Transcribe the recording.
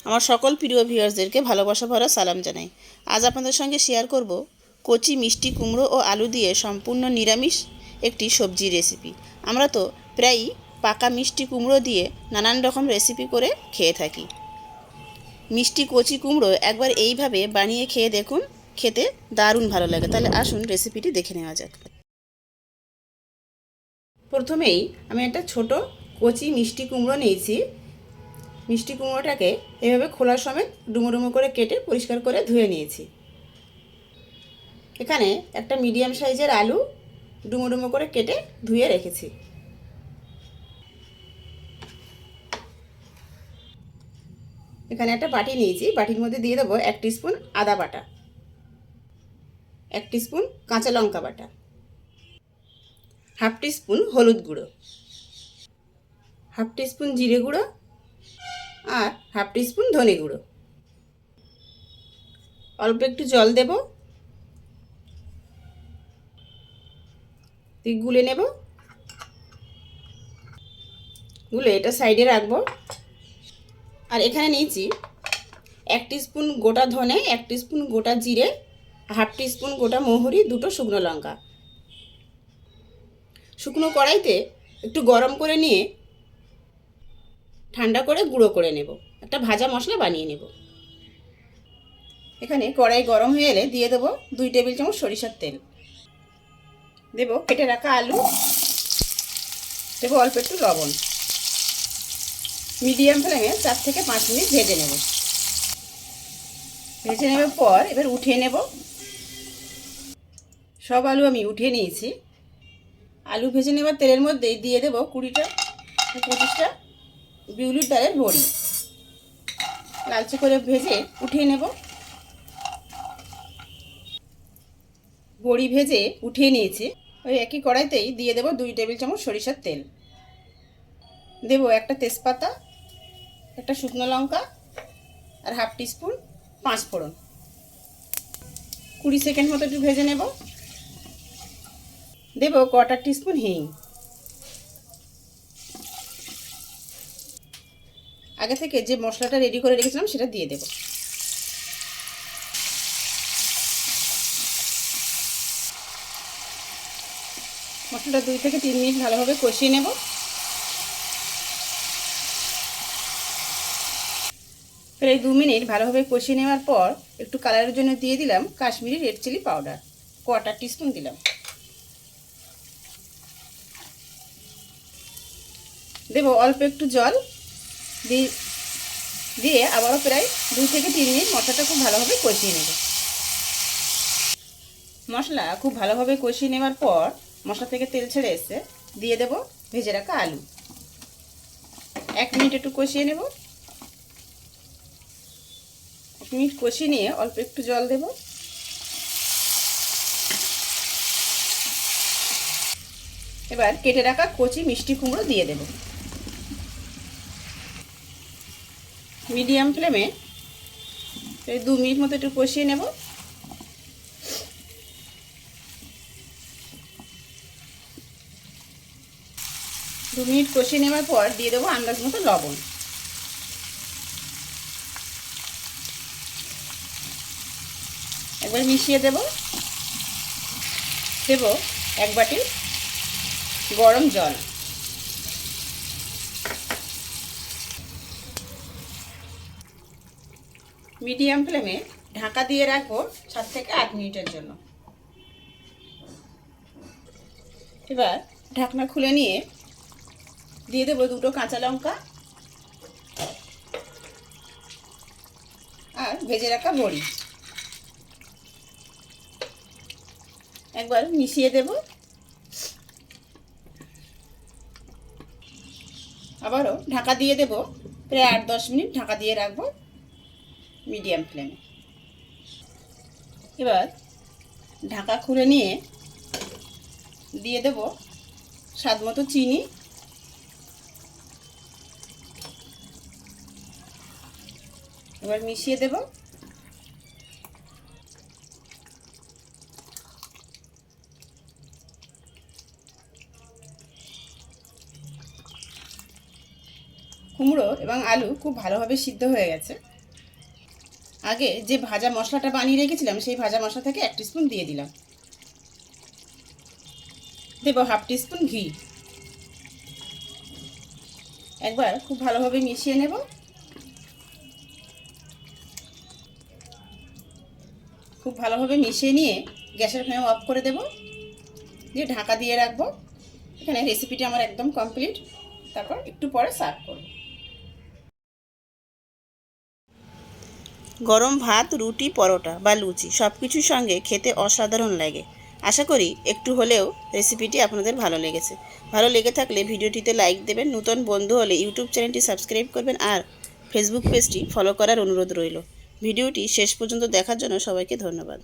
আমার সকল প্রিয় ভিউয়ার্সদেরকে ভালোবাসা ভরা সালাম জানাই। আজ আপনাদের সঙ্গে শেয়ার করব কচি মিষ্টি কুমড়ো ও আলু দিয়ে সম্পূর্ণ নিরামিষ একটি সবজি রেসিপি। আমরা তো প্রায়ই পাকা মিষ্টি কুমড়ো দিয়ে নানান রকম রেসিপি করে খেয়ে থাকি। মিষ্টি কচি কুমড়ো একবার এইভাবে বানিয়ে খেয়ে দেখুন, খেতে দারুণ ভালো লাগে। তাহলে আসুন রেসিপিটি দেখে নেওয়া যাক। প্রথমেই আমি একটা ছোট কচি মিষ্টি কুমড়ো নিয়েছি। মিষ্টি কুমড়োটাকে এভাবে খোলা সমেত ডুমো ডুমো করে কেটে পরিষ্কার করে ধুয়ে নিয়েছি। এখানে একটা মিডিয়াম সাইজের আলু ডুমো ডুমো করে কেটে ধুয়ে রেখেছি। এখানে একটা বাটি নিয়েছি, বাটির মধ্যে দিয়ে দেবো 1 টিস্পুন আদা বাটা, 1 টিস্পুন কাঁচা লঙ্কা বাটা, হাফ টিস্পুন হলুদ গুঁড়ো, হাফ টিস্পুন জিরে গুঁড়ো আর হাফ টিস্পুন ধনে গুঁড়ো। অল্প একটু জল দেব, গুলে নেব। গুলে এটা সাইডে রাখবো। আর এখানে নিয়েছি 1 টিস্পুন গোটা ধনে, 1 টিস্পুন গোটা জিরে, হাফ টিস্পুন গোটা মৌরি, 2টো শুকনো লঙ্কা। শুকনো কড়াইতে একটু গরম করে নিয়ে ঠান্ডা করে গুঁড়ো করে নেব। একটা ভাজা মশলা বানিয়ে নেব। এখানে কড়াই গরম হয়ে এলে দিয়ে দেবো 2 টেবিল চামচ সরিষার তেল, দেব কেটে রাখা আলু, দেবো অল্প একটু লবণ। মিডিয়াম ফ্লেমে 4 থেকে 5 মিনিট ভেজে নেব। ভেজে নেবার পর এবার উঠিয়ে নেব। সব আলু আমি উঠিয়ে নিয়েছি। আলু ভেজে নেবার তেলের মধ্যেই দিয়ে দেব 20টা 25টা বিউলির ডালের বড়ি। লালচে করে ভেজে উঠিয়ে নেব। বড়ি ভেজে উঠিয়ে নিয়েছি। ওই একই কড়াইতেই দিয়ে দেব 2 টেবিল চামচ সরিষার তেল, দেব একটা তেজপাতা, একটা শুকনো লঙ্কা আর হাফ টিস্পুন 5 ফোড়ন। 20 সেকেন্ড মতো একটু ভেজে নেব। দেব 1/4 টিস্পুন হিং। আগে থেকে যে মশলাটা রেডি করে রেখেছিলাম সেটা দিয়ে দেব। মশলাটা 2 থেকে 3 মিনিট ভালোভাবে কষিয়ে নেব। প্রায় 2 মিনিট ভালোভাবে কষিয়ে নেওয়ার পর একটু কালারের জন্য দিয়ে দিলাম Kashmiri red chilli powder, 1/4 teaspoon দিলাম। দেব অল্প একটু জল, দিয়ে আবারও প্রায় 2 থেকে 3 মিনিট মশলাটা খুব ভালোভাবে কষিয়ে নেব। মশলা খুব ভালোভাবে কষিয়ে নেওয়ার পর মশলা থেকে তেল ছেড়ে এসে দিয়ে দেব ভেজে রাখা আলু। 1 মিনিট একটু কষিয়ে নেব। 1 মিনিট কষিয়ে নিয়ে অল্প একটু জল দেব। এবার কেটে রাখা কচি মিষ্টি কুমড়ো দিয়ে দেব। মিডিয়াম ফ্লেমে 2 মিনিট মতো একটু কষিয়ে নেব। দু মিনিট কষিয়ে নেওয়ার পর দিয়ে দেবো আন্দাজ মতো লবণ। একবার মিশিয়ে দেব। দেব 1 বাটি গরম জল। মিডিয়াম ফ্লেমে ঢাকা দিয়ে রাখবো 7 থেকে 8 মিনিটের জন্য। এবার ঢাকনা খুলে নিয়ে দিয়ে দেবো 2টো কাঁচা লঙ্কা আর ভেজে রাখা বড়ি। একবার মিশিয়ে দেব। আবারও ঢাকা দিয়ে দেব। প্রায় 8-10 মিনিট ঢাকা দিয়ে রাখবো মিডিয়াম ফ্লেমে। এবার ঢাকা খুলে নিয়ে দিয়ে দেব স্বাদ মতো চিনি, এবার মিশিয়ে দেব। কুমড়ো এবং আলু খুব ভালোভাবে সিদ্ধ হয়ে গেছে। আগে যে ভাজা মশলাটা বানিয়ে রেখেছিলাম সেই ভাজা মশলা থেকে 1 টিস্পুন দিয়ে দিলাম। দেব হাফ টিস্পুন ঘি। একবার খুব ভালোভাবে মিশিয়ে নেব। খুব ভালোভাবে মিশিয়ে নিয়ে গ্যাসের ফ্লেম অফ করে দেব, দিয়ে ঢাকা দিয়ে রাখবো। এখানে রেসিপিটি আমার একদম কমপ্লিট। তারপর একটু পরে সার্ভ করব। গরম ভাত, রুটি, পরোটা বা লুচি সব কিছুর সঙ্গে খেতে অসাধারণ লাগে। আশা করি একটু হলেও রেসিপিটি আপনাদের ভালো লেগেছে। ভালো লেগে থাকলে ভিডিওটিতে লাইক দেবেন, নতুন বন্ধু হলে ইউটিউব চ্যানেলটি সাবস্ক্রাইব করবেন আর ফেসবুক পেজটি ফলো করার অনুরোধ রইল। ভিডিওটি শেষ পর্যন্ত দেখার জন্য সবাইকে ধন্যবাদ।